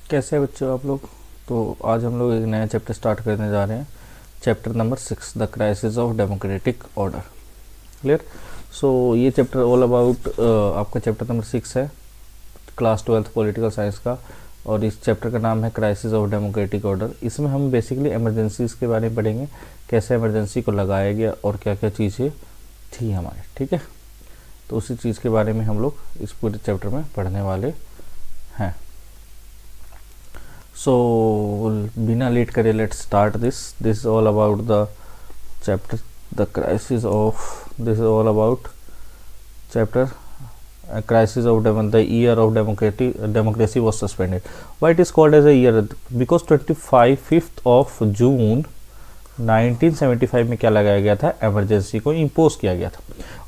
कैसे हैं बच्चों आप लोग। तो आज हम लोग एक नया चैप्टर स्टार्ट करने जा रहे हैं, chapter number 6, the crisis of democratic order. Clear. So ये चैप्टर ऑल अबाउट आपका चैप्टर नंबर 6 है, क्लास 12th पॉलिटिकल साइंस का, और इस चैप्टर का नाम है क्राइसिस ऑफ डेमोक्रेटिक ऑर्डर। इसमें हम बेसिकली इमरजेंसीज के बारे में पढ़ेंगे, कैसे इमरजेंसी को लगाया गया और क्या क्या चीज़ें थी हमारे। ठीक है, तो उसी चीज़ के बारे में हम लोग इस पूरे चैप्टर में पढ़ने वाले हैं। सो बिना लेट करे let's start this all about the chapter the crisis of this is all about chapter crisis of the year of democracy was suspended. Why it is called as a year? Because 5th of June 1975 में क्या लगाया गया था, emergency को impose किया गया था।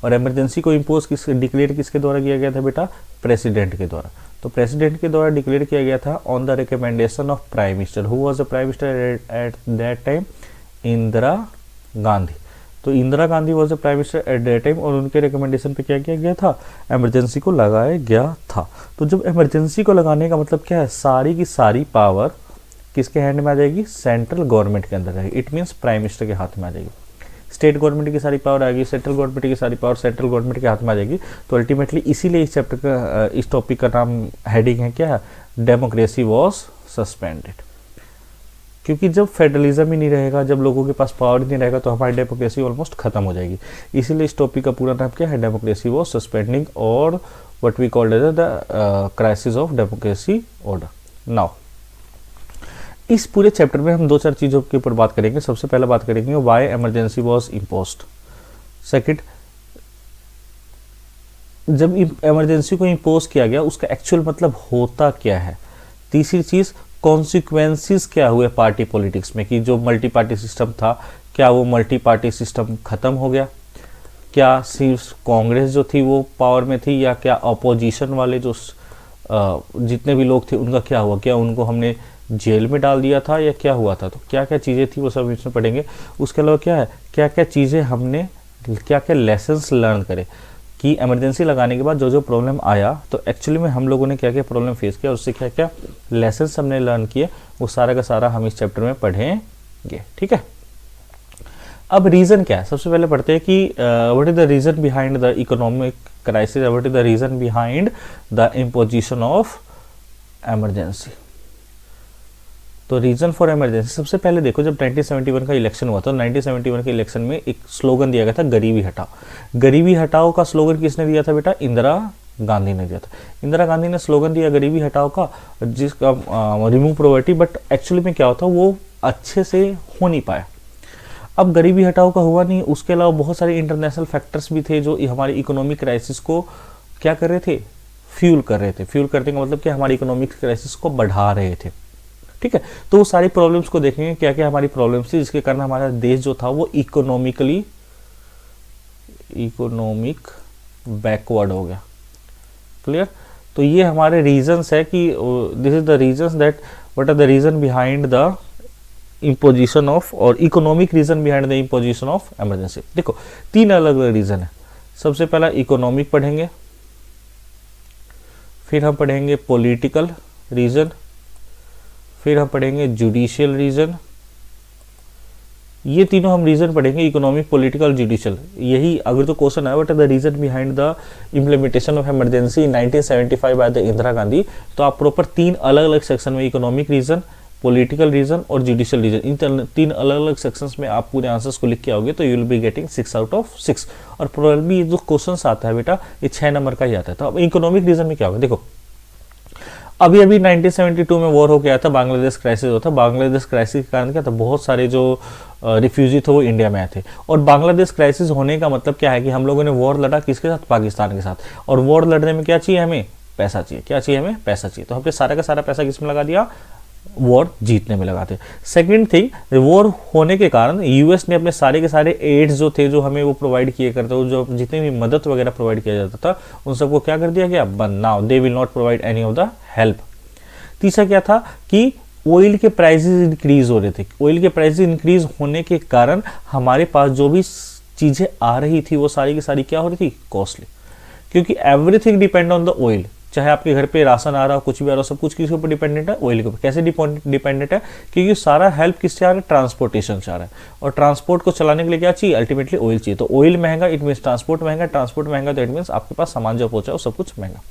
और इमरजेंसी को इम्पोज डिक्लेयर किसके द्वारा किया गया था बेटा? प्रेसिडेंट के द्वारा। तो प्रेसिडेंट के द्वारा डिक्लेयर किया गया था on the recommendation of prime minister. Who was the prime minister at that time? Indira Gandhi. तो Indira Gandhi was the prime minister at that time, और उनके रिकमेंडेशन पे क्या किया गया था? इमरजेंसी को लगाया गया था। तो जब इमरजेंसी को लगाने का मतलब क्या है? सारी की सारी पावर किसके हैंड में आ जाएगी? सेंट्रल गवर्नमेंट के अंदर रहेगी। इट मीन्स प्राइम मिनिस्टर के हाथ में आ जाएगी। स्टेट गवर्नमेंट की सारी पावर आएगी, सेंट्रल गवर्नमेंट की सारी पावर सेंट्रल गवर्नमेंट के हाथ में आ जाएगी। तो अल्टीमेटली इसीलिए इस चैप्टर का इस टॉपिक का नाम हेडिंग है क्या है? Democracy was suspended. क्योंकि जब फेडरलिज्म ही नहीं रहेगा, जब लोगों के पास पावर ही नहीं रहेगा, तो हमारी डेमोक्रेसी ऑलमोस्ट खत्म हो जाएगी। इसीलिए इस टॉपिक का पूरा नाम क्या है? डेमोक्रेसी वॉज सस्पेंडिंग, और what we called as the crisis of democracy order. Now इस पूरे चैप्टर में हम 2-4 चीज़ों के ऊपर बात करेंगे। सबसे पहले बात करेंगे why emergency was imposed. Second, जब इमरजेंसी को इम्पोज किया गया उसका एक्चुअल मतलब होता क्या है। तीसरी चीज़, कॉन्सिक्वेंसेस क्या हुए पार्टी पॉलिटिक्स में, कि जो मल्टी पार्टी सिस्टम था क्या वो मल्टी पार्टी सिस्टम खत्म हो गया? क्या सिर्फ कांग्रेस जो थी वो पावर में थी, या क्या अपोजिशन वाले जो जितने भी लोग थे उनका क्या हुआ? क्या उनको हमने जेल में डाल दिया था, या क्या हुआ था? तो क्या क्या चीज़ें थी वो सब इसमें पढ़ेंगे। उसके अलावा क्या है, क्या क्या चीज़ें हमने, क्या क्या लेसन्स लर्न करे कि इमरजेंसी लगाने के बाद जो जो प्रॉब्लम आया, तो एक्चुअली में हम लोगों ने क्या क्या प्रॉब्लम फेस किया, उससे क्या क्या लेसन्स हमने लर्न किए, वो सारा का सारा हम इस चैप्टर में पढ़ेंगे। ठीक है, अब रीज़न क्या है? सबसे पहले पढ़ते हैं कि what is the reason behind the economic crisis, what is the reason behind the imposition of emergency. तो रीजन फॉर इमरजेंसी, सबसे पहले देखो जब 1971 का इलेक्शन हुआ था, 1971 के इलेक्शन में एक स्लोगन दिया गया था, गरीबी हटाओ। गरीबी हटाओ का स्लोगन किसने दिया था बेटा? इंदिरा गांधी ने दिया था। इंदिरा गांधी ने स्लोगन दिया गरीबी हटाओ का, जिसका रिमूव पॉवर्टी, बट एक्चुअली में क्या होता वो अच्छे से हो नहीं पाया। अब गरीबी हटाओ का हुआ नहीं, उसके अलावा बहुत सारे इंटरनेशनल फैक्टर्स भी थे जो हमारी इकोनॉमिक क्राइसिस को क्या कर रहे थे? फ्यूल कर रहे थे। फ्यूल करने का मतलब क्या? हमारी इकोनॉमिक क्राइसिस को बढ़ा रहे थे। ठीक है, तो वो सारी प्रॉब्लम्स को देखेंगे, क्या क्या हमारी प्रॉब्लम्स थी जिसके कारण हमारा देश जो था वो इकोनॉमिक बैकवर्ड हो गया। क्लियर। तो ये हमारे रीजंस है कि this is the reasons that what are the reason behind the imposition of, और economic reason behind the imposition of emergency. देखो 3 अलग अलग रीजन है। सबसे पहला इकोनॉमिक पढ़ेंगे, फिर हम पढ़ेंगे पॉलिटिकल रीजन, फिर हम पढ़ेंगे जुडिशियल रीजन। ये तीनों हम रीजन पढ़ेंगे, इकोनॉमिक, पॉलिटिकल, जुडिशियल। यही अगर तो क्वेश्चन है what are the reason behind the implementation of emergency in 1975 by the Indira Gandhi, तो आप प्रॉपर 3 अलग अलग सेक्शन में, इकोनॉमिक रीजन, पॉलिटिकल रीजन और जुडिशियल रीजन, इन 3 अलग अलग सेक्शंस में आप पूरे आंसर्स को लिख के आओगे तो you will be getting 6 out of 6। और प्रोबेबली जो क्वेश्चन आता है बेटा ये 6 नंबर का ही आता है। तो अब इकोनॉमिक रीजन में क्या होगा? देखो अभी 1972 में वॉर हो गया था, बांग्लादेश क्राइसिस होता। बांग्लादेश क्राइसिस के कारण क्या था? बहुत सारे जो रिफ्यूजी थे वो इंडिया में आए थे। और बांग्लादेश क्राइसिस होने का मतलब क्या है कि हम लोगों ने वॉर लड़ा किसके साथ? पाकिस्तान के साथ। और वॉर लड़ने में क्या चाहिए हमें? पैसा चाहिए। क्या चाहिए हमें? पैसा चाहिए। तो हमने सारा का सारा पैसा किस में लगा दिया? वॉर जीतने में लगाते। सेकंड थिंग, वॉर होने के कारण यूएस ने अपने सारे के सारे एड्स जो थे, जो हमें वो प्रोवाइड किए करते, जो जितनी भी मदद वगैरह प्रोवाइड किया जाता था, उन सबको क्या कर दिया गया? बंद। Now they will not provide any of the help. तीसरा क्या था कि ऑयल के प्राइसेस इंक्रीज हो रहे थे। ऑयल के प्राइसेस इंक्रीज होने के कारण हमारे पास जो भी चीजें आ रही थी वो सारी की सारी क्या हो रही थी? कॉस्टली। क्योंकि everything depend on the oil, चाहे आपके घर पे राशन आ रहा हो, कुछ भी आ रहा हो, सब कुछ किसके ऊपर डिपेंडेंट है? ऑयल के ऊपर। कैसे डिपेंडेंट है? क्योंकि सारा हेल्प किससे आ रहा है? ट्रांसपोर्टेशन से आ रहा है, और ट्रांसपोर्ट को चलाने के लिए क्या चाहिए? अल्टीमेटली ऑयल चाहिए। तो ऑयल महंगा इट मीन ट्रांसपोर्ट महंगा, ट्रांसपोर्ट महंगा तो इट मीन आपके पास सामान जो पहुंचा वो सब कुछ महंगा।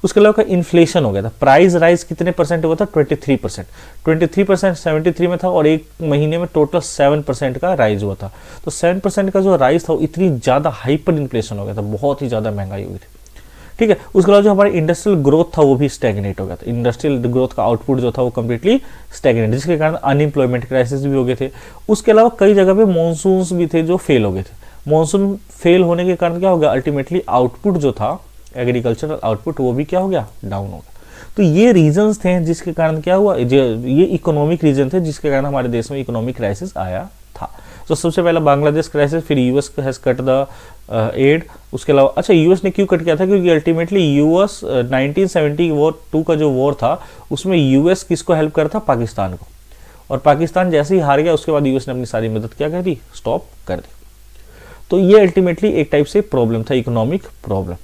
उसके अलावा इन्फ्लेशन हो गया था। प्राइस राइज कितने परसेंट हुआ था? 23%। 23% 73 में था, और एक महीने में टोटल 7% का राइज हुआ था। तो 7% का जो राइज था वो इतनी ज़्यादा हाइपर इन्फ्लेशन हो गया था, बहुत ही ज़्यादा महंगाई हुई थी। ठीक है, उसके अलावा जो हमारा इंडस्ट्रियल ग्रोथ था वो भी स्टैग्नेट हो गया था। इंडस्ट्रियल ग्रोथ का आउटपुट जो था वो कंप्लीटली स्टैग्नेट, जिसके कारण अनएम्प्लॉयमेंट क्राइसिस भी हो गए थे। उसके अलावा कई जगह पे मॉनसून्स भी थे जो फेल हो गए थे। मॉनसून फेल होने के कारण क्या हो गया? अल्टीमेटली आउटपुट जो था, एग्रीकल्चरल आउटपुट, वो भी क्या हो गया? डाउन हो गया। तो ये रीजंस थे जिसके कारण क्या हुआ? ये इकोनॉमिक रीजन थे जिसके कारण हमारे देश में इकोनॉमिक क्राइसिस आया था। तो सबसे पहला बांग्लादेश क्राइसिस, फिर US has cut the aid. उसके अलावा अच्छा, यूएस ने क्यों कट किया था? क्योंकि अल्टीमेटली यूएस 1972 का जो वॉर था उसमें यूएस किसको हेल्प कर था? पाकिस्तान को। और पाकिस्तान जैसे ही हार गया उसके बाद यूएस ने अपनी सारी मदद क्या कर दी? स्टॉप कर दी। तो ये अल्टीमेटली एक टाइप से प्रॉब्लम था, इकोनॉमिक प्रॉब्लम।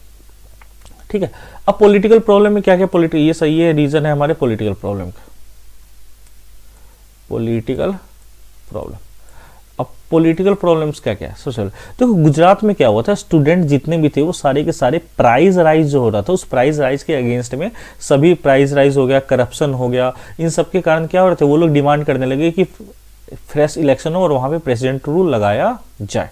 ठीक है, अब पॉलिटिकल प्रॉब्लम में क्या क्या ये सही है, रीजन है हमारे पॉलिटिकल प्रॉब्लम का। पॉलिटिकल प्रॉब्लम, अब पॉलिटिकल प्रॉब्लम्स क्या क्या है? सोशल, तो गुजरात में क्या हुआ था? स्टूडेंट जितने भी थे वो सारे के सारे प्राइस राइज जो हो रहा था, उस प्राइस राइज के अगेंस्ट में सभी प्राइस राइज हो गया, करप्शन हो गया, इन सब के कारण क्या हो रहे थे? वो लोग डिमांड करने लगे कि फ्रेश इलेक्शन हो और वहां पे प्रेसिडेंट रूल लगाया जाए।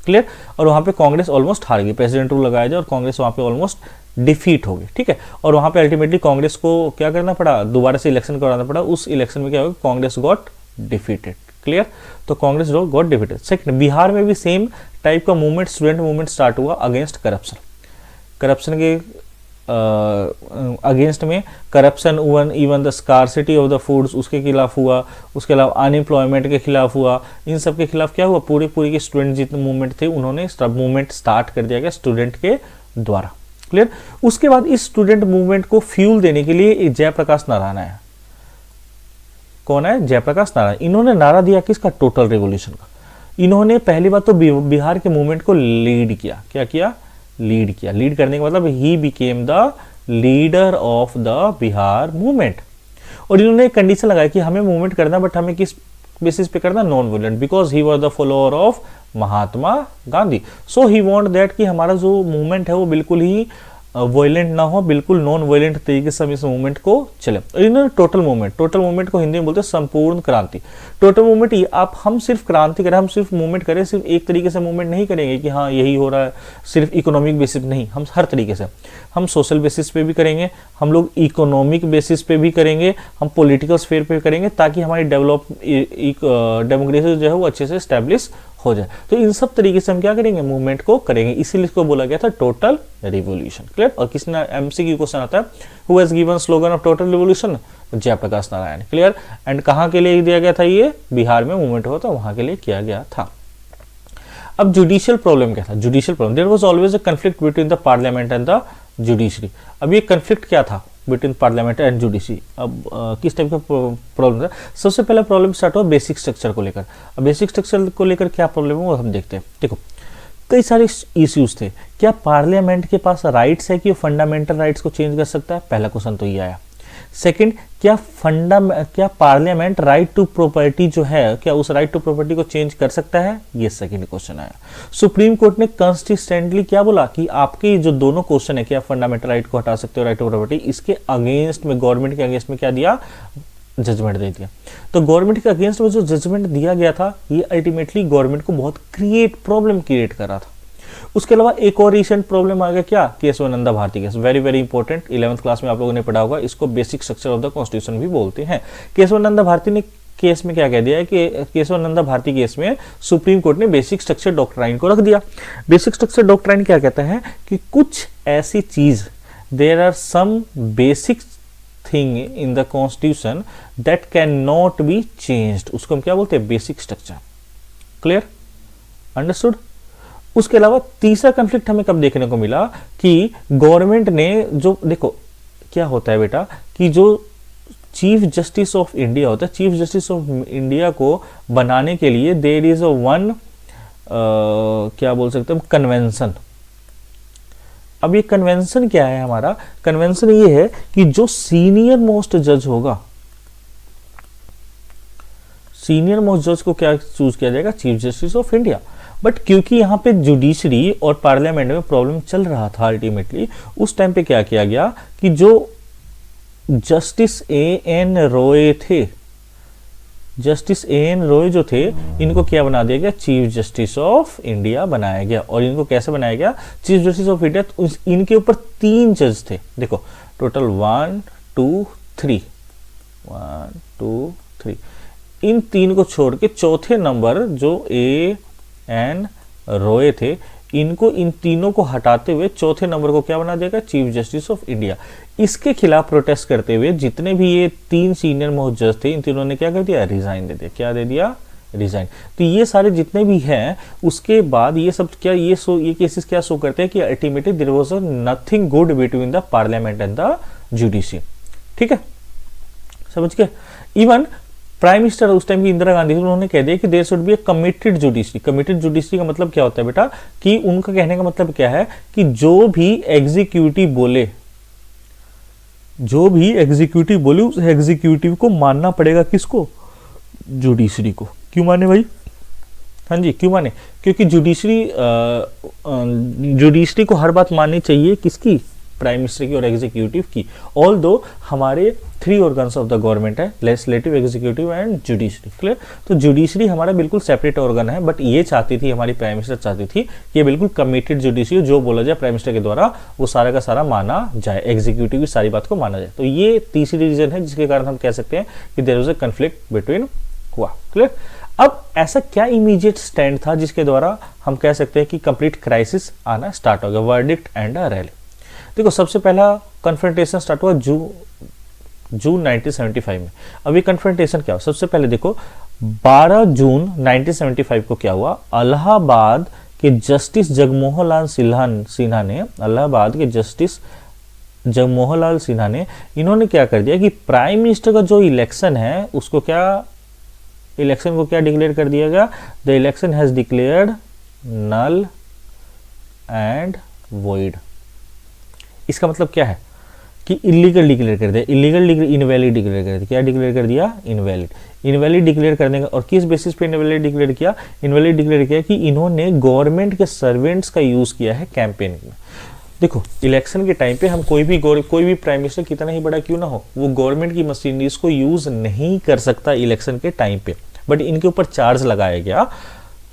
क्लियर? और वहां पे कांग्रेस ऑलमोस्ट हार गई, प्रेसिडेंट रूल लगाया जाए और कांग्रेस वहां पे ऑलमोस्ट डिफीट हो गई। ठीक है, और वहां पे अल्टीमेटली कांग्रेस को क्या करना पड़ा? दोबारा से इलेक्शन करवाना पड़ा। उस इलेक्शन में क्या होगा? Congress got defeated. क्लियर? तो Congress got defeated. Second, Bihar में भी सेम टाइप का मूवमेंट, स्टूडेंट मूवमेंट स्टार्ट हुआ अगेंस्ट करप्शन। करप्शन के अगेंस्ट में corruption, even the scarcity of the foods उसके खिलाफ हुआ। उसके अलावा अनएम्प्लॉयमेंट के खिलाफ हुआ। इन सब के खिलाफ क्या हुआ? पूरे के स्टूडेंट जितने मूवमेंट थे उन्होंने मूवमेंट स्टार्ट कर दिया गया स्टूडेंट के द्वारा। क्लियर? उसके बाद इस स्टूडेंट मूवमेंट को फ्यूल देने के लिए जयप्रकाश नारायण आया। कौन है? जयप्रकाश नारायण। इन्होंने नारा दिया किसका? टोटल रिवॉल्यूशन का। इन्होंने पहली बात तो बिहार के मूवमेंट को लीड किया। क्या किया? लीड किया। लीड करने का मतलब he became the leader of the Bihar movement. और इन्होंने एक कंडीशन लगाया कि हमें मूवमेंट करना, बट हमें किस बेसिस पे करना? Non violent, because he was the follower of Mahatma Gandhi. So he want that कि हमारा जो मूवमेंट है वो बिल्कुल ही वायलेंट ना हो, बिल्कुल नॉन वायलेंट तरीके से हम इस मूवमेंट को चले। इन्होंने टोटल मूवमेंट को हिंदी में बोलते हैं संपूर्ण क्रांति। टोटल मूवमेंट ये आप, हम सिर्फ क्रांति करें, हम सिर्फ मूवमेंट करें, सिर्फ एक तरीके से मूवमेंट नहीं करेंगे कि हाँ यही हो रहा है, सिर्फ इकोनॉमिक बेसिस नहीं, हम हर तरीके से, हम सोशल बेसिस पे भी करेंगे, हम लोग इकोनॉमिक बेसिस पे भी करेंगे, हम पॉलिटिकल स्फीयर पे करेंगे, ताकि हमारी डेमोक्रेसी जो है वो अच्छे से स्टैब्लिश हो जाए। तो इन सब तरीके से हम क्या करेंगे? मूवमेंट को करेंगे। इसीलिए इसको बोला गया था टोटल रिवॉल्यूशन। क्लियर? और किसने एमसीक्यू क्वेश्चन आता है, who has given slogan of total revolution? Jayaprakash Narayan. Clear? And कहां के लिए दिया गया था? ये बिहार में मूवमेंट हुआ था, वहां के लिए किया गया था। अब जुडिशियल प्रॉब्लम क्या था? Judicial problem, there was always a conflict between the parliament and the judiciary. अब ये कॉन्फ्लिक्ट क्या था बिटवीन पार्लियामेंट एंड जुडिशरी? अब किस टाइप का प्रॉब्लम था? सबसे पहला प्रॉब्लम स्टार्ट हुआ बेसिक स्ट्रक्चर को लेकर। अब बेसिक स्ट्रक्चर को लेकर क्या प्रॉब्लम है वो हम देखते हैं। देखो, कई सारे इश्यूज थे। क्या पार्लियामेंट के पास राइट्स है कि वो फंडामेंटल राइट्स को चेंज कर सकता है? पहला क्वेश्चन तो ये आया। सेकंड, क्या पार्लियामेंट राइट टू प्रॉपर्टी जो है, क्या उस राइट टू प्रॉपर्टी को चेंज कर सकता है? ये सेकंड क्वेश्चन आया। सुप्रीम कोर्ट ने कंसिस्टेंटली क्या बोला कि आपके जो दोनों क्वेश्चन है, क्या फंडामेंटल राइट को हटा सकते हो, राइट टू प्रॉपर्टी, इसके अगेंस्ट में, गवर्नमेंट के अगेंस्ट में क्या दिया? जजमेंट दे दिया। तो गवर्नमेंट के अगेंस्ट में जो जजमेंट दिया गया था, ये अल्टीमेटली गवर्नमेंट को बहुत प्रॉब्लम क्रिएट कर रहा था। उसके अलावा एक और रिसेंट प्रॉब्लम आ गया, क्या? Kesavananda Bharati case. Very very important, 11th class में आप लोगों ने पढ़ा होगा, इसको basic structure of the constitution भी बोलते हैं। केशवानंदा भारती ने केस में क्या कह दिया है कि केशवानंदा भारती केस में सुप्रीम कोर्ट ने बेसिक स्ट्रक्चर डॉक्ट्राइन को रख दिया। बेसिक स्ट्रक्चर डॉक्ट्राइन क्या कहता है कि कुछ ऐसी चीज, there are some basic thing in the constitution that can not be changed, उसको हम क्या बोलते हैं? Basic structure. क्लियर? अंडरस्टूड? उसके अलावा तीसरा कॉन्फ्लिक्ट हमें कब देखने को मिला कि गवर्नमेंट ने जो, देखो क्या होता है बेटा, कि जो चीफ जस्टिस ऑफ इंडिया होता है, चीफ जस्टिस ऑफ इंडिया को बनाने के लिए देयर इज वन क्या बोल सकते हैं, कन्वेंशन। अब ये कन्वेंशन क्या है हमारा, कन्वेंशन ये है कि जो सीनियर मोस्ट जज होगा, सीनियर मोस्ट जज को क्या चूज किया जाएगा, chief justice of India. But क्योंकि यहाँ पे जुडिशरी और पार्लियामेंट में प्रॉब्लम चल रहा था अल्टीमेटली, उस टाइम पे क्या किया गया कि जो जस्टिस ए.एन. रॉय थे, जस्टिस ए.एन. रॉय जो थे, इनको क्या बना दिया गया, चीफ जस्टिस ऑफ इंडिया बनाया गया। और इनको कैसे बनाया गया, चीफ जस्टिस ऑफ इंडिया। तो इनके ऊपर 3 जज थे, देखो टोटल 1 2 3, 1 2 3, इन 3 को छोड़ के चौथे नंबर जो ए.एन. रॉय थे, इनको इन तीनों को हटाते हुए चौथे नंबर को क्या बना देगा, चीफ जस्टिस ऑफ इंडिया। इसके खिलाफ प्रोटेस्ट करते हुए जितने भी ये 3 सीनियर मोस्ट जज थे, इन तीनों ने क्या कर दिया, रिजाइन दे दिया। क्या दे दिया, रिजाइन। तो ये सारे जितने भी हैं, उसके बाद ये सब क्या, ये केसेस क्या शो करते हैं कि ultimately there was nothing good between the parliament and the judiciary. ठीक है, समझ गए। इवन प्राइम मिनिस्टर उस टाइम की इंदिरा गांधी, उन्होंने कह दिया कि there should be a committed judiciary. Committed judiciary का मतलब क्या होता है बेटा, कि उनका कहने का मतलब क्या है कि जो भी एग्जीक्यूटिव बोले, जो भी एग्जीक्यूटिव बोले, उस एग्जीक्यूटिव को मानना पड़ेगा, किसको, जुडिशरी को। क्यों माने भाई, हाँ जी क्यों माने, क्योंकि जुडिशरी को हर बात माननी चाहिए, किसकी, प्राइम मिनिस्टर की और एग्जीक्यूटिव की। ऑल दो हमारे 3 ऑर्गन्स ऑफ द गवर्नमेंट है, legislative, executive and judiciary. Clear. तो जुडिशरी हमारा बिल्कुल सेपरेट ऑर्गन है, बट ये चाहती थी, हमारी प्राइम मिनिस्टर चाहती थी कि ये बिल्कुल कमिटेड जुडिशरी, जो बोला जाए प्राइम मिनिस्टर के द्वारा वो सारा का सारा माना जाए, एग्जीक्यूटिव की सारी बात को माना जाए। तो ये तीसरी रीजन है जिसके कारण हम कह सकते हैं कि there was a conflict between हुआ। क्लियर। अब ऐसा क्या इमीडिएट स्टैंड था जिसके द्वारा हम कह सकते हैं कि कंप्लीट क्राइसिस आना स्टार्ट हो गया, वर्डिक्ट एंड अ रैली। देखो सबसे पहला कन्फ्रंटेशन स्टार्ट हुआ जून 1975 में। अभी कन्फ्रंटेशन क्या हुआ, सबसे पहले देखो 12 जून 1975 को क्या हुआ, इलाहाबाद के जस्टिस जगमोहन लाल सिन्हा ने, इलाहाबाद के जस्टिस जगमोहन लाल सिन्हा ने, इन्होंने क्या कर दिया कि प्राइम मिनिस्टर का जो इलेक्शन है उसको क्या, इलेक्शन को क्या डिक्लेयर कर दिया गया, the election has declared null and void. इसका मतलब क्या है कि इलीगल डिक्लेयर कर दिया, इनवैलिड डिक्लेयर कर दिया। क्या डिक्लेयर कर दिया, इनवैलिड डिक्लेयर करने का। और किस बेसिस पे इनवैलिड डिक्लेयर किया, इनवैलिड डिक्लेयर किया कि इन्होंने गवर्नमेंट के सर्वेंट्स का यूज किया है कैंपेनिंग में। देखो इलेक्शन के टाइम पे हम कोई भी प्राइम मिनिस्टर कितना ही बड़ा क्यों ना हो, वो गवर्नमेंट की मशीनरीज को यूज नहीं कर सकता इलेक्शन के टाइम पे। बट इनके ऊपर चार्ज लगाया गया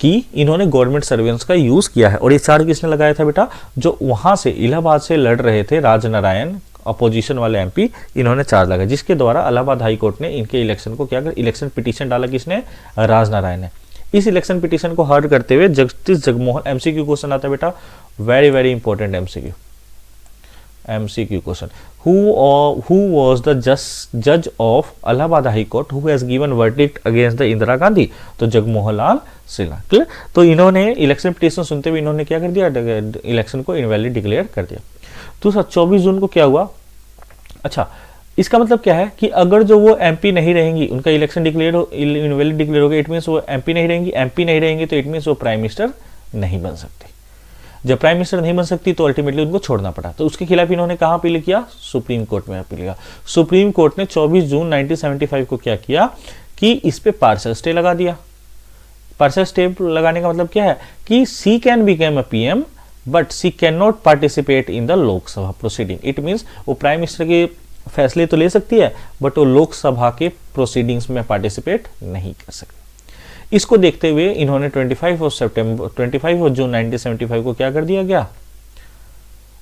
कि इन्होंने गवर्नमेंट सर्वेंट्स का यूज किया है। और ये चार्ज किसने लगाया था बेटा, जो वहां से इलाहाबाद से लड़ रहे थे राजनारायण, अपोजिशन वाले एमपी, इन्होंने चार्ज लगाया, जिसके द्वारा इलाहाबाद हाई कोर्ट ने इनके इलेक्शन को क्या कर, इलेक्शन पिटीशन डाला किसने, राजनारायण ने। इस इलेक्शन पिटीशन को हर्ड करते हुए जस्टिस जगमोहन, एमसीक्यू क्वेश्चन आता है बेटा, very very important MCQ question, who was the judge of Allahabad High Court who has given verdict against the Indira Gandhi, तो जगमोहन लाल सिन्हा। क्लियर। तो इन्होंने इलेक्शन पिटीशन सुनते हुए इन्होंने क्या कर दिया, इलेक्शन को इनवैलिड डिक्लेयर कर दिया। दूसरा 24 जून को क्या हुआ, अच्छा इसका मतलब क्या है कि अगर जो वो एमपी नहीं रहेंगी, उनका इलेक्शन इनवैलिड डिक्लेयर हो गया, इट मींस वो एमपी नहीं रहेंगी, तो इट मींस वो प्राइम मिनिस्टर नहीं बन सकते। जब प्राइम मिनिस्टर नहीं बन सकती तो अल्टीमेटली उनको छोड़ना पड़ा। तो उसके खिलाफ इन्होंने कहां अपील किया, सुप्रीम कोर्ट में अपील किया। सुप्रीम कोर्ट ने 24 जून 1975 को क्या किया कि इस पे पार्शियल स्टे लगा दिया। पार्शियल स्टे लगाने का मतलब क्या है कि she can become a PM but she can not participate in the Lok Sabha proceeding. It means वो प्राइम मिनिस्टर के फैसले तो ले सकती है बट वो लोकसभा के प्रोसीडिंग्स में पार्टिसिपेट नहीं कर सकती। इसको देखते हुए इन्होंने 25 जून 1975 को क्या कर दिया गया,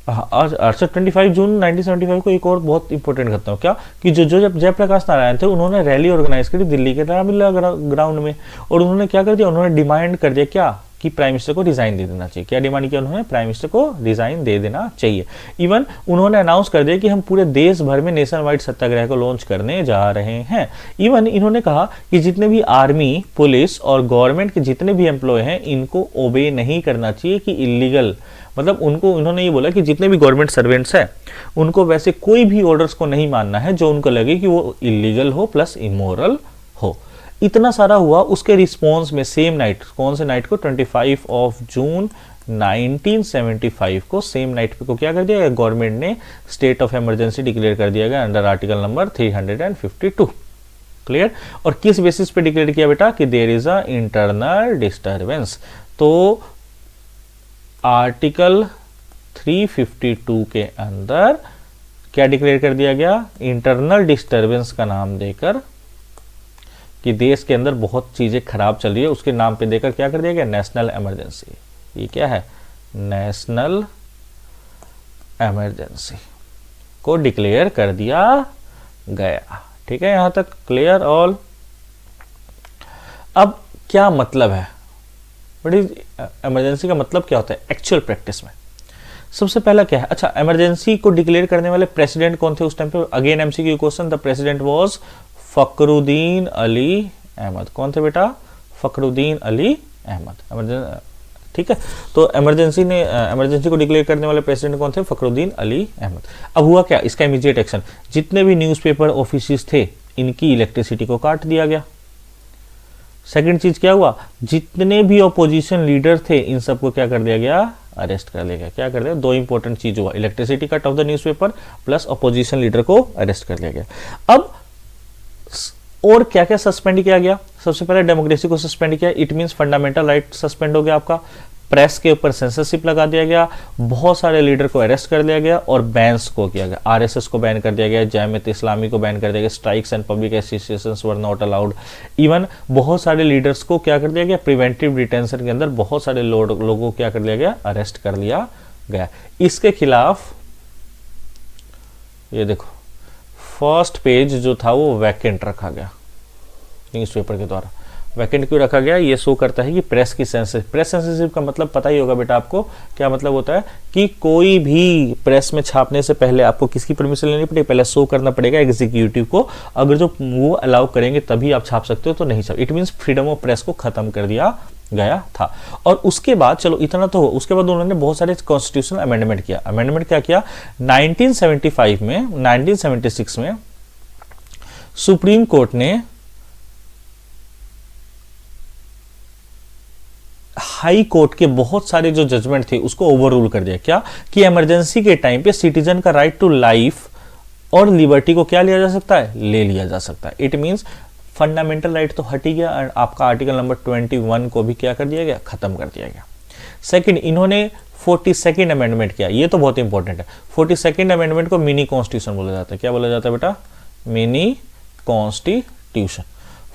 25 जून 1975 को एक और बहुत इंपॉर्टेंट घटना क्या कि जो जब जयप्रकाश नारायण थे उन्होंने रैली ऑर्गेनाइज करी दिल्ली के रामलीला ग्राउंड में, और उन्होंने क्या कर दिया, उन्होंने डिमांड कर दिया क्या कि प्राइम मिनिस्टर को रिजाइन दे देना चाहिए। क्या डिमांड किया उन्होंने, प्राइम मिनिस्टर को रिजाइन दे देना चाहिए। इवन उन्होंने अनाउंस कर दिया कि हम पूरे देश भर में नेशन वाइड सत्याग्रह को लॉन्च करने जा रहे हैं। इवन इन्होंने कहा कि जितने भी आर्मी, पुलिस और गवर्नमेंट के जितने भी एम्प्लॉय हैं इनको ओबे नहीं करना चाहिए कि इलीगल, मतलब उनको, उन्होंने ये बोला कि जितने भी गवर्नमेंट सर्वेंट्स हैं उनको वैसे कोई भी ऑर्डर्स को नहीं मानना है जो उनको लगे कि वो इलीगल हो प्लस इमोरल हो। इतना सारा हुआ। उसके रिस्पॉन्स में सेम नाइट, कौन से नाइट को, 25 जून 1975 को सेम नाइट पे को क्या कर दिया गया, गवर्नमेंट ने स्टेट ऑफ इमरजेंसी डिक्लेयर कर दिया गया अंडर आर्टिकल नंबर 352। क्लियर। और किस बेसिस पे डिक्लेयर किया बेटा, कि there is a internal disturbance. तो आर्टिकल 352 के अंदर क्या डिक्लेयर कर दिया गया, इंटरनल डिस्टर्बेंस का नाम देकर, कि देश के अंदर बहुत चीजें खराब चल रही है, उसके नाम पे देकर क्या कर दिया गया, नेशनल इमरजेंसी। ये क्या है, नेशनल इमरजेंसी को डिक्लेयर कर दिया गया। ठीक है, यहां तक क्लियर ऑल। अब क्या मतलब है, बड़ी इमरजेंसी का मतलब क्या होता है एक्चुअल प्रैक्टिस में। सबसे पहला क्या है, अच्छा इमरजेंसी को डिक्लेयर करने वाले प्रेसिडेंट कौन थे उस टाइम पे, again MCQ question, the president was Fakhruddin Ali Ahmed. कौन थे बेटा, फखरुद्दीन अली अहमद। ठीक है, तो इमरजेंसी को डिक्लेयर करने वाले प्रेसिडेंट कौन थे, फखरुद्दीन अली अहमद। अब हुआ क्या, इसका इमीडिएट एक्शन, जितने भी न्यूज़पेपर ऑफिसेस थे इनकी इलेक्ट्रिसिटी को काट दिया गया। सेकंड चीज क्या हुआ, जितने भी ऑपोजिशन लीडर थे इन सबको क्या कर दिया गया, अरेस्ट कर लिया गया। क्या कर दिया, दो इंपॉर्टेंट चीज हुआ, electricity cut off the newspaper plus opposition leader को अरेस्ट कर लिया गया। अब और क्या क्या सस्पेंड किया गया, सबसे पहले डेमोक्रेसी को सस्पेंड किया, it means fundamental right suspend हो गया आपका। प्रेस के ऊपर सेंसरशिप लगा दिया गया, बहुत सारे लीडर को अरेस्ट कर दिया गया और बैन्स को किया गया। आरएसएस को बैन कर दिया गया, जमात इस्लामी को बैन कर दिया गया, strikes and public associations were not allowed. Even बहुत सारे लीडर्स को क्या कर दिया गया, प्रिवेंटिव डिटेंशन के अंदर बहुत सारे लोगों को क्या कर दिया गया, अरेस्ट कर लिया गया। इसके खिलाफ ये देखो फर्स्ट पेज जो था वो वैकेंट रखा गया न्यूज़पेपर के द्वारा। वैकेंट क्यों रखा गया, ये शो करता है कि प्रेस की सेंसरशिप। प्रेस सेंसरशिप का मतलब पता ही होगा बेटा आपको, क्या मतलब होता है कि कोई भी प्रेस में छापने से पहले आपको किसकी परमिशन लेनी पड़ेगी, पहले शो करना पड़ेगा एग्जीक्यूटिव को। अगर जो वो अलाउ करेंगे तभी आप छाप सकते हो, तो नहीं छाप। It means freedom of press को खत्म कर दिया गया था। और उसके बाद चलो इतना तो हो, उसके बाद उन्होंने बहुत सारे कॉन्स्टिट्यूशनल अमेंडमेंट किया। अमेंडमेंट क्या किया, 1975 में 1976 में सुप्रीम कोर्ट ने हाई कोर्ट के बहुत सारे जो जजमेंट थे उसको ओवररूल कर दिया। क्या कि इमरजेंसी के टाइम पे सिटीजन का राइट टू लाइफ और लिबर्टी को क्या लिया जा सकता है, ले लिया जा सकता है। इट मींस फंडामेंटल राइट तो हट ही गया और आपका आर्टिकल नंबर 21 को भी क्या कर दिया गया, खत्म कर दिया गया। सेकंड, इन्होंने 42nd अमेंडमेंट किया, ये तो बहुत इंपॉर्टेंट है। 42nd अमेंडमेंट को मिनी कॉन्स्टिट्यूशन बोला जाता है। क्या बोला जाता है बेटा, मिनी कॉन्स्टिट्यूशन।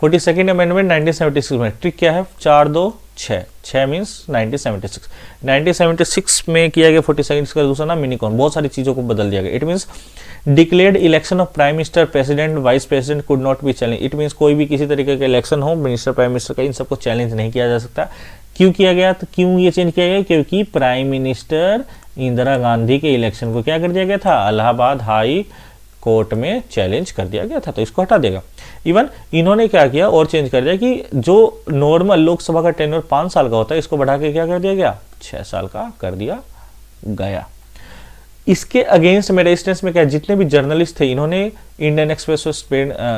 42nd अमेंडमेंट 1976 में, ट्रिक क्या है, 4 2 6 6 मीन्स 1976 में किया गया। 42nd का दूसरा नाम मिनी कॉन, बहुत सारी चीजों को बदल दिया गया। It means declared election of prime minister, president, vice president could not be challenge. It means कोई भी किसी तरीके का इलेक्शन हो, मिनिस्टर, प्राइम मिनिस्टर का, इन सबको चैलेंज नहीं किया जा सकता। क्यों किया गया, तो क्यों ये चेंज किया गया, क्योंकि प्राइम मिनिस्टर इंदिरा गांधी के इलेक्शन को क्या कर दिया गया था, इलाहाबाद हाई कोर्ट में चैलेंज कर दिया गया था, तो इसको हटा देगा। इवन इन्होंने क्या किया और चेंज कर दिया कि जो नॉर्मल लोकसभा का टेन्योर 5 साल का होता है, इसको बढ़ा के क्या कर दिया गया, 6 साल का कर दिया गया। इसके अगेंस्ट में रेजिस्टेंस में क्या, जितने भी जर्नलिस्ट थे, इन्होंने इंडियन एक्सप्रेस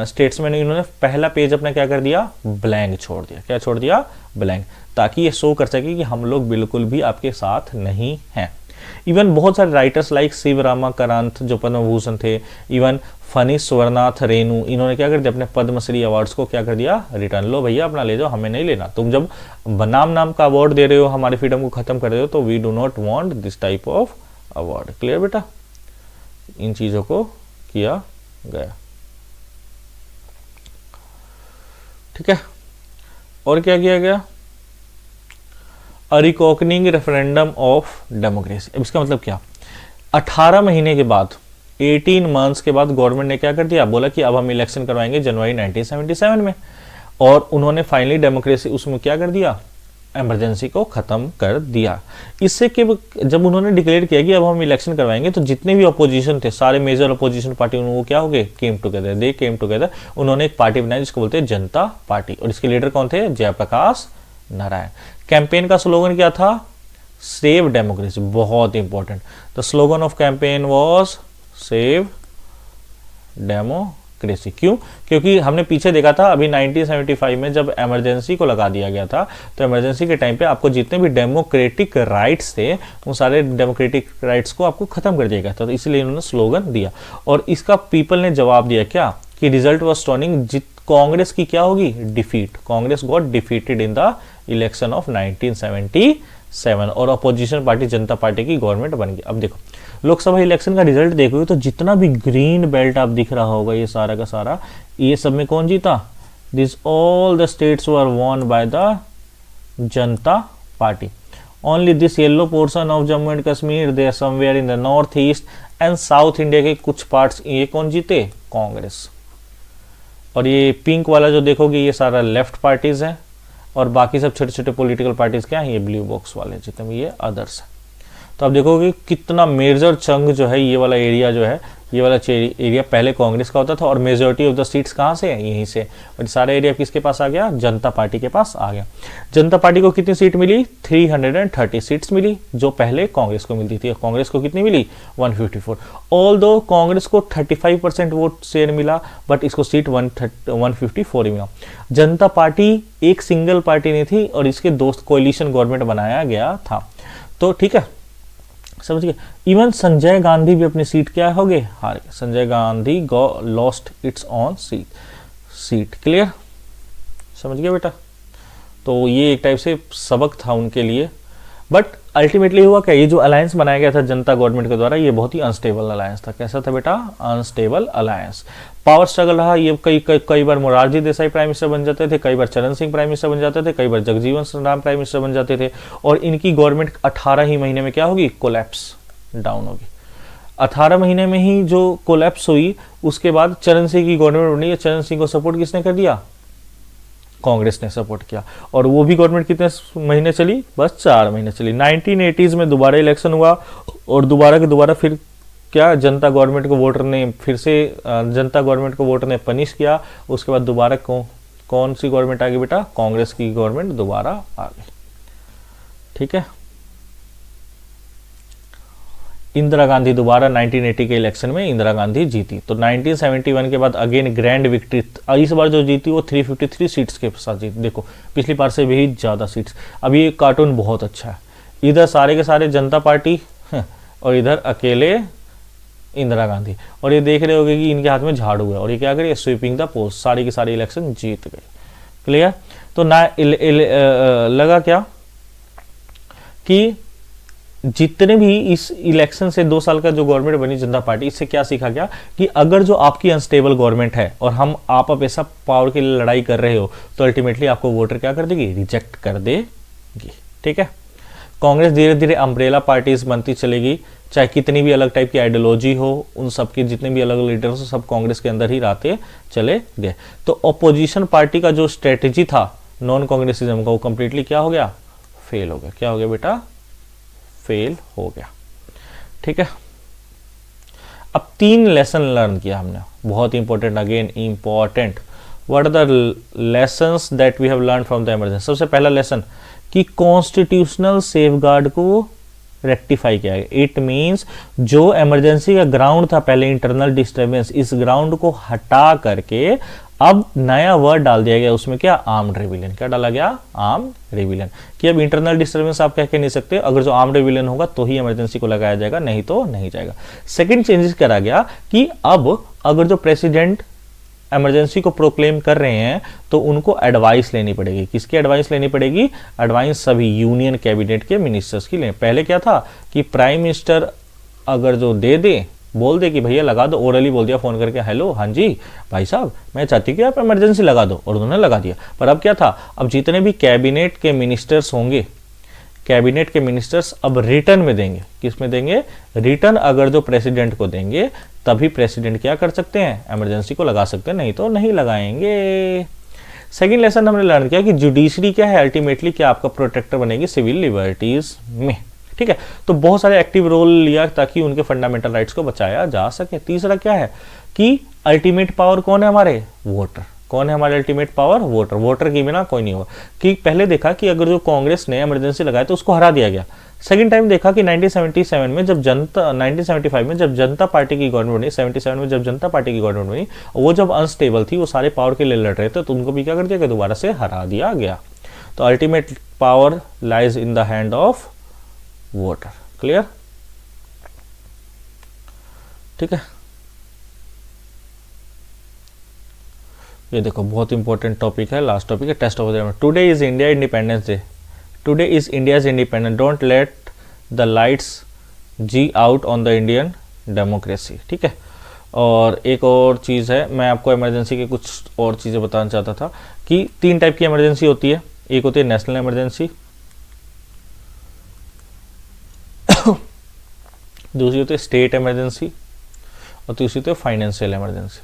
स्टेट्समैन, इन्होंने पहला पेज अपना क्या कर दिया, ब्लैंक छोड़ दिया। क्या छोड़ दिया, ब्लैंक, ताकि ये शो कर सके कि हम लोग बिल्कुल भी आपके साथ नहीं हैं। इवन बहुत सारे राइटर्स लाइक शिवरामा करांत जो पद्म भूषण थे, इवन फनी स्वरनाथ रेणु, इन्होंने क्या कर दिया, अपने पद्मश्री अवार्ड्स को क्या कर दिया, रिटर्न लो भैया अपना ले जाओ, हमें नहीं लेना। तुम जब नाम का अवार्ड दे रहे हो, हमारी फ्रीडम को खत्म कर रहे हो, तो we do not want this type of award. Clear बेटा, इन चीजों को किया गया। ठीक है, और क्या किया गया, रिकॉग्निंग रेफरेंडम ऑफ डेमोक्रेसी। अब इसका मतलब क्या, 18 महीने के बाद, 18 मंथ्स के बाद गवर्नमेंट ने क्या कर दिया, बोला कि अब हम इलेक्शन करवाएंगे जनवरी 1977 में। और उन्होंने फाइनली डेमोक्रेसी उसमें क्या कर दिया, इमरजेंसी को खत्म कर दिया। इससे कि जब उन्होंने डिक्लेयर किया कि अब हम इलेक्शन करवाएंगे, तो जितने भी अपोजिशन थे, सारे मेजर अपोजिशन पार्टी, वो क्या हो गए, केम टुगेदर, दे केम टुगेदर। उन्होंने एक पार्टी बनाई जिसको बोलते हैं जनता पार्टी, और इसके लीडर कौन थे, जयप्रकाश नारायण। कैंपेन का स्लोगन क्या था, सेव डेमोक्रेसी, बहुत important. The slogan of campaign was save democracy. क्यों? क्योंकि हमने पीछे देखा था अभी 1975 में जब इमरजेंसी को लगा दिया गया था, तो इमरजेंसी के टाइम पे आपको जितने भी डेमोक्रेटिक राइट्स थे उन सारे डेमोक्रेटिक राइट्स को आपको खत्म कर दिया गया था, तो इसलिए इन्होंने स्लोगन दिया। और इसका पीपल ने जवाब दिया क्या कि रिजल्ट वॉज स्टनिंग, कांग्रेस की क्या होगी? Defeat. Congress got defeated in the election of 1977 और अपोजिशन पार्टी जनता पार्टी की गवर्नमेंट बन गई। अब देखो लोकसभा इलेक्शन का रिजल्ट देखोगे तो जितना भी ग्रीन बेल्ट आप दिख रहा होगा ये सारा का सारा, ये सब में कौन जीता? This all the states were won by the Janata Party. Only this yellow portion of Jammu and Kashmir, they are somewhere in the north east and south India के कुछ पार्ट्स, ये कौन जीते? कांग्रेस। और ये पिंक वाला जो देखोगे ये सारा लेफ्ट पार्टीज हैं और बाकी सब छोटे छोटे पॉलिटिकल पार्टीज क्या है? ये ब्लू बॉक्स वाले जितने भी ये अदर्स है। तो आप देखोगे कितना मेजर चंग जो है ये वाला एरिया जो है, ये वाला एरिया पहले कांग्रेस का होता था और मेजोरिटी ऑफ द सीट्स कहाँ से है? यहीं से। और सारा एरिया किसके पास आ गया? जनता पार्टी के पास आ गया। जनता पार्टी को कितनी सीट मिली? 330 सीट्स मिली, जो पहले कांग्रेस को मिलती थी। कांग्रेस को कितनी मिली? 154। ऑल दो कांग्रेस को 35% वोट शेयर मिला, बट इसको सीट 154 ही मिला। जनता पार्टी एक सिंगल पार्टी नहीं थी और इसके दोस्त कोलिशन गवर्नमेंट बनाया गया था। तो ठीक है, समझ गए। इवन संजय गांधी भी अपनी सीट क्या हो गए? हार गए। Sanjay Gandhi lost its on seat. Clear? समझ गए बेटा? तो ये एक टाइप से सबक था उनके लिए। बट अल्टीमेटली हुआ क्या? ये जो अलायंस बनाया गया था जनता गवर्नमेंट के द्वारा, ये बहुत ही अनस्टेबल अलायंस था। कैसा था बेटा? Unstable alliance. पावर स्ट्रगल रहा। ये कई बार मोरारजी देसाई प्राइम मिनिस्टर बन जाते थे, कई बार चरण सिंह प्राइम मिनिस्टर बन जाते थे, कई बार जगजीवन राम प्राइम मिनिस्टर बन जाते थे। और इनकी गवर्नमेंट 18 ही महीने में क्या होगी? कोलैप्स डाउन होगी। 18 महीने में ही जो कोलैप्स हुई, उसके बाद चरण सिंह की गवर्नमेंट बनी है। चरण सिंह को सपोर्ट किसने कर दिया? कांग्रेस ने सपोर्ट किया। और वो भी गवर्नमेंट कितने महीने चली? बस 4 महीने चली। 1980s में दोबारा इलेक्शन हुआ और दोबारा के दोबारा फिर क्या जनता गवर्नमेंट को वोटर ने फिर से जनता गवर्नमेंट को वोटर ने पनिश किया। उसके बाद दोबारा कौन सी गवर्नमेंट आ गई बेटा? कांग्रेस की गवर्नमेंट दोबारा आ गई। ठीक है। इंदिरा गांधी दोबारा 1980 के इलेक्शन में इंदिरा गांधी जीती। तो 1971 के बाद अगेन ग्रैंड विक्ट्री। इस बार जो जीती वो 353 सीट्स के साथ जीती। देखो पिछली बार से भी ज़्यादा सीट्स। अब ये कार्टून बहुत अच्छा है। इधर सारे के सारे जनता पार्टी और इधर अकेले इंदिरा गांधी। और ये देख रहे होगे कि इनके हाथ में झाड़ू है और ये क्या करे? Sweeping the post. सारी की सारी इलेक्शन जीत गए। क्लियर? तो लगा क्या कि जितने भी इस इलेक्शन से 2 साल का जो गवर्नमेंट बनी जनता पार्टी, इससे क्या सीखा गया कि अगर जो आपकी अनस्टेबल गवर्नमेंट है और आप ऐसा पावर के लिए लड़ाई कर रहे हो तो अल्टीमेटली आपको वोटर क्या कर देगी? रिजेक्ट कर देगी। ठीक है। कांग्रेस धीरे धीरे अम्ब्रेला पार्टीज बनती चलेगी, चाहे कितनी भी अलग टाइप की आइडियोलॉजी हो, उन सबके जितने भी अलग लीडर्स हो सब कांग्रेस के अंदर ही रहते चले गए। तो अपोजिशन पार्टी का जो स्ट्रेटेजी था नॉन कांग्रेसिज्म का, वो कंप्लीटली क्या हो गया? फेल हो गया। क्या हो गया बेटा? फेल हो गया। ठीक है। अब 3 लेसन लर्न किया हमने, बहुत important, again important. What are the lessons that we have learn from the emergency? सबसे पहला लेसन कि कॉन्स्टिट्यूशनल सेफगार्ड को रेक्टिफाई किया गया। इट मींस जो इमरजेंसी का ग्राउंड था पहले, इंटरनल डिस्टर्बेंस, इस ग्राउंड को हटा करके अब नया वर्ड डाल दिया गया उसमें, क्या? Armed rebellion. क्या डाला गया? Armed rebellion. कि अब इंटरनल डिस्टर्बेंस आप कह के नहीं सकते, अगर जो आर्म्ड रेबिलियन होगा तो ही इमरजेंसी को लगाया जाएगा, नहीं तो नहीं जाएगा। सेकंड चेंजेस करा गया कि अब अगर जो प्रेसिडेंट इमरजेंसी को प्रोक्लेम कर रहे हैं तो उनको एडवाइस लेनी पड़ेगी। किसकी एडवाइस लेनी पड़ेगी? एडवाइस सभी यूनियन कैबिनेट के मिनिस्टर्स की लें। पहले क्या था कि प्राइम मिनिस्टर अगर जो दे बोल दे कि भैया लगा दो, ओरली बोल दिया फोन करके, हेलो हाँ जी भाई साहब मैं चाहती हूँ कि आप इमरजेंसी लगा दो, और उन्होंने लगा दिया। पर अब क्या था? अब जितने भी कैबिनेट के मिनिस्टर्स होंगे, कैबिनेट के मिनिस्टर्स अब रिटर्न में देंगे। किस में देंगे? रिटर्न अगर जो प्रेसिडेंट को देंगे तभी प्रेसिडेंट क्या कर सकते हैं? इमरजेंसी को लगा सकते हैं, नहीं तो नहीं लगाएंगे। सेकंड लेसन हमने लर्न किया कि जुडिशरी क्या है? अल्टीमेटली क्या आपका प्रोटेक्टर बनेगी सिविल लिबर्टीज में। ठीक है। तो बहुत सारे एक्टिव रोल लिया ताकि उनके फंडामेंटल राइट्स को बचाया जा सके। तीसरा क्या है कि अल्टीमेट पावर कौन है? हमारे वोटर। कौन है हमारे अल्टीमेट पावर? वोटर। वोटर के बिना कोई नहीं होगा। कि पहले देखा कि अगर जो कांग्रेस ने इमरजेंसी लगाया तो उसको हरा दिया गया, सेकेंड टाइम देखा कि 1977 में जब 1975 में जब जनता पार्टी की गवर्नमेंट बनी, 77 में जब जनता पार्टी की गवर्नमेंट बनी, वो जब अनस्टेबल थी, वो सारे पावर के लिए लड़ रहे थे, तो उनको भी क्या कर दिया कि दोबारा से हरा दिया गया। तो ultimate power lies in the hand of voter. Clear? ठीक है, ये देखो बहुत इंपॉर्टेंट टॉपिक है, लास्ट टॉपिक है, test of the today is India independence day. Today is India's independence, don't let the lights go out on the Indian democracy. ठीक है, और एक और चीज़ है, मैं आपको इमरजेंसी के कुछ और चीज़ें बताना चाहता था कि 3 टाइप की इमरजेंसी होती है। एक होती है नेशनल इमरजेंसी, दूसरी होती है स्टेट इमरजेंसी, और तीसरी होती है फाइनेंशियल इमरजेंसी।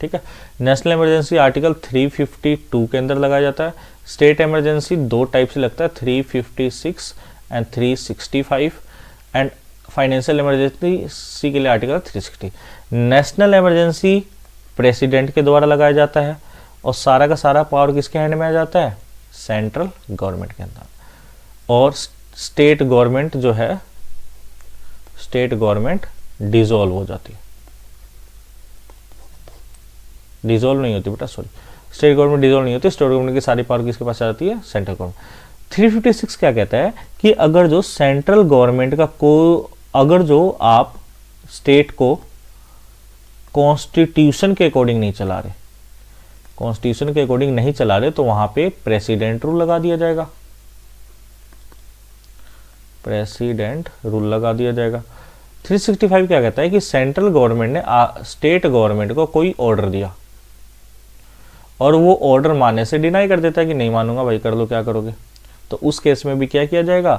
ठीक है, नेशनल इमरजेंसी आर्टिकल 352 के अंदर लगाया जाता है। स्टेट इमरजेंसी 2 टाइप से लगता है, 356 एंड 365, एंड फाइनेंशियल इमरजेंसी के लिए आर्टिकल 360। नेशनल इमरजेंसी प्रेसिडेंट के द्वारा लगाया जाता है, और सारा का सारा पावर किसके हैंड में आ जाता है? सेंट्रल गवर्नमेंट के अंदर। और स्टेट गवर्नमेंट जो है, स्टेट गवर्नमेंट डिसॉल्व हो जाती है, डिसॉल्व नहीं होती बेटा, सॉरी, स्टेट गवर्नमेंट डिसॉल्व नहीं होती, स्टेट गवर्नमेंट की सारी पावर किसके पास आ जाती है? Central government. 356 क्या कहता है कि अगर जो सेंट्रल गवर्नमेंट का अगर जो आप स्टेट को कॉन्स्टिट्यूशन के अकॉर्डिंग नहीं चला रहे, कॉन्स्टिट्यूशन के अकॉर्डिंग नहीं चला रहे, तो वहां पे प्रेसिडेंट रूल लगा दिया जाएगा, प्रेसिडेंट रूल लगा दिया जाएगा। 365 क्या कहता है कि सेंट्रल गवर्नमेंट ने स्टेट गवर्नमेंट को कोई ऑर्डर दिया, और वो ऑर्डर मानने से डिनाई कर देता है कि नहीं मानूंगा भाई, कर लो क्या करोगे, तो उस केस में भी क्या किया जाएगा?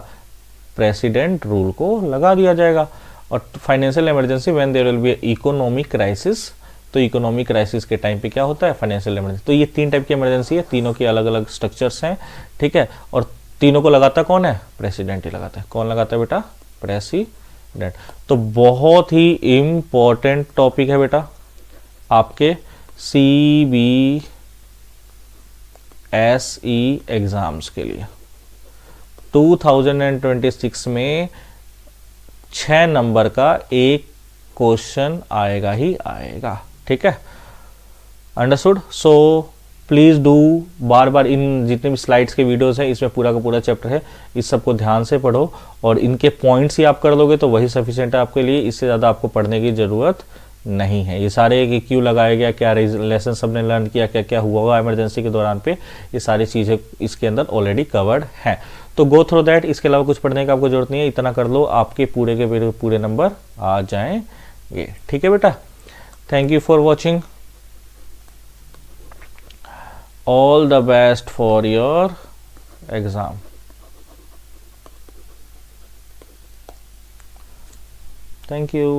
प्रेसिडेंट रूल को लगा दिया जाएगा। और financial emergency when there will be economic crisis, तो इकोनॉमिक क्राइसिस के टाइम पे क्या होता है? Financial emergency. तो ये 3 टाइप की इमरजेंसी है, तीनों की अलग अलग स्ट्रक्चर्स हैं। ठीक है, और तीनों को लगाता कौन है? प्रेसिडेंट ही लगाता है। कौन लगाता है बेटा? प्रेसिडेंट। तो बहुत ही इंपॉर्टेंट टॉपिक है बेटा आपके CBSE एग्जाम्स के लिए। 2026 में 6 नंबर का एक क्वेश्चन आएगा ही आएगा। ठीक है, अंडरस्टूड? सो प्लीज़ डू बार बार इन जितने भी स्लाइड्स के वीडियोस हैं, इसमें पूरा का पूरा चैप्टर है, इस सबको ध्यान से पढ़ो, और इनके पॉइंट्स ही आप कर लोगे तो वही सफिशिएंट है आपके लिए, इससे ज़्यादा आपको पढ़ने की ज़रूरत नहीं है। ये सारे कि क्यों लगाया गया, क्या लेसन सबने लर्न किया, क्या क्या हुआ इमरजेंसी के दौरान पे, ये सारी चीज़ें इसके अंदर ऑलरेडी कवर्ड हैं। तो गो थ्रू दैट, इसके अलावा कुछ पढ़ने का आपको जरूरत नहीं है, इतना कर लो, आपके पूरे के पूरे नंबर आ जाएंगे। ठीक है बेटा, thank you for watching, all the best for your exam. Thank you.